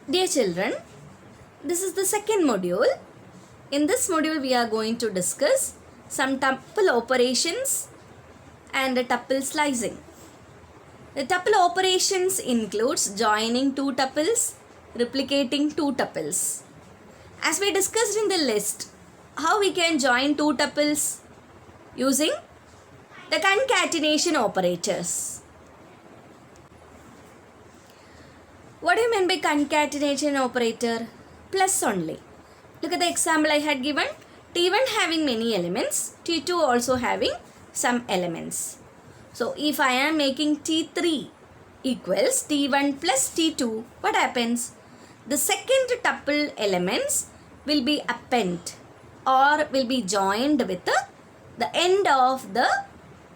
Dear children, this is the second module. In this module, we are going to discuss some tuple operations and tuple slicing. The tuple operations includes joining two tuples, replicating two tuples. As we discussed in the list, how we can join two tuples using the concatenation operators. What do you mean by concatenation operator? Plus only. Look at the example I had given. T1 having many elements, T2 also having some elements. So if I am making T3 equals T1 plus T2, what happens? The second tuple elements will be append or will be joined with the end of the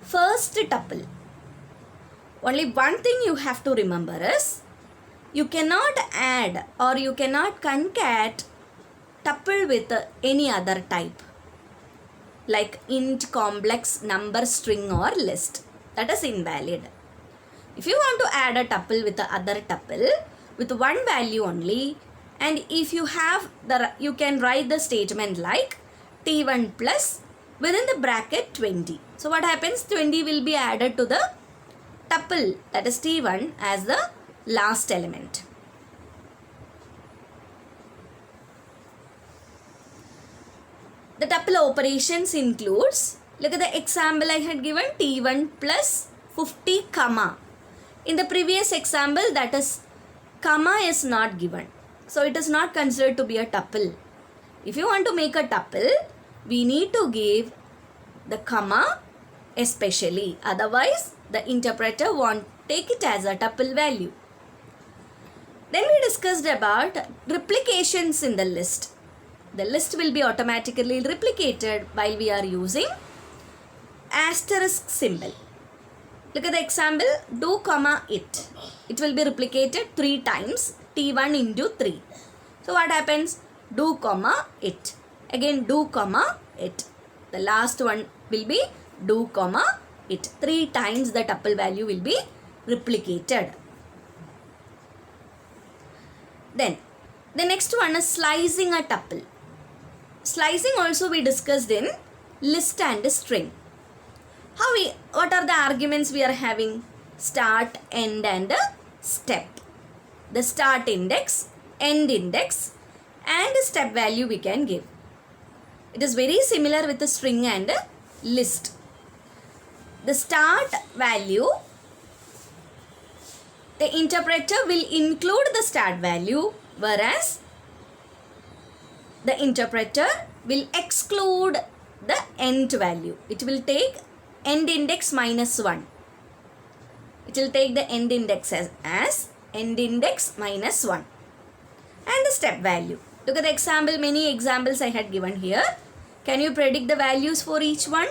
first tuple. Only one thing you have to remember is you cannot add or you cannot concat tuple with any other type like int, complex, number, string or list. That is invalid. If you want to add a tuple with the other tuple with one value only, and if you have you can write the statement like T1 plus within the bracket 20. So what happens? 20 will be added to the tuple, that is T1, as the last element. The tuple operations includes, look at the example I had given, T1 plus 50 comma. In the previous example, that is comma is not given. So it is not considered to be a tuple. If you want to make a tuple, we need to give the comma especially. Otherwise, the interpreter won't take it as a tuple value. Then we discussed about replications in the list. The list will be automatically replicated while we are using asterisk symbol. Look at the example, do comma it. It will be replicated 3 times, T1 into 3. So what happens? Do comma it. Again do comma it. The last one will be do comma it. 3 times the tuple value will be replicated. Then the next one is slicing a tuple. Slicing also we discussed in list and string. What are the arguments we are having? Start, end and step. The start index, end index and step value we can give. It is very similar with the string and list. The start value, the interpreter will include the start value, whereas the interpreter will exclude the end value. It will take end index minus 1. It will take the end index as end index minus 1. And the step value. Look at the example, many examples I had given here. Can you predict the values for each one?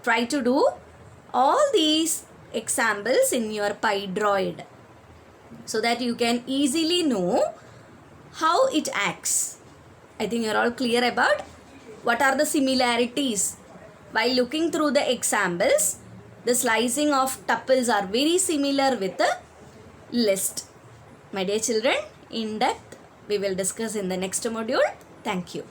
Try to do all these examples in your PyDroid so that you can easily know how it acts. I think you are all clear about what are the similarities. While looking through the examples, the slicing of tuples are very similar with the list. My dear children, in depth we will discuss in the next module. Thank you.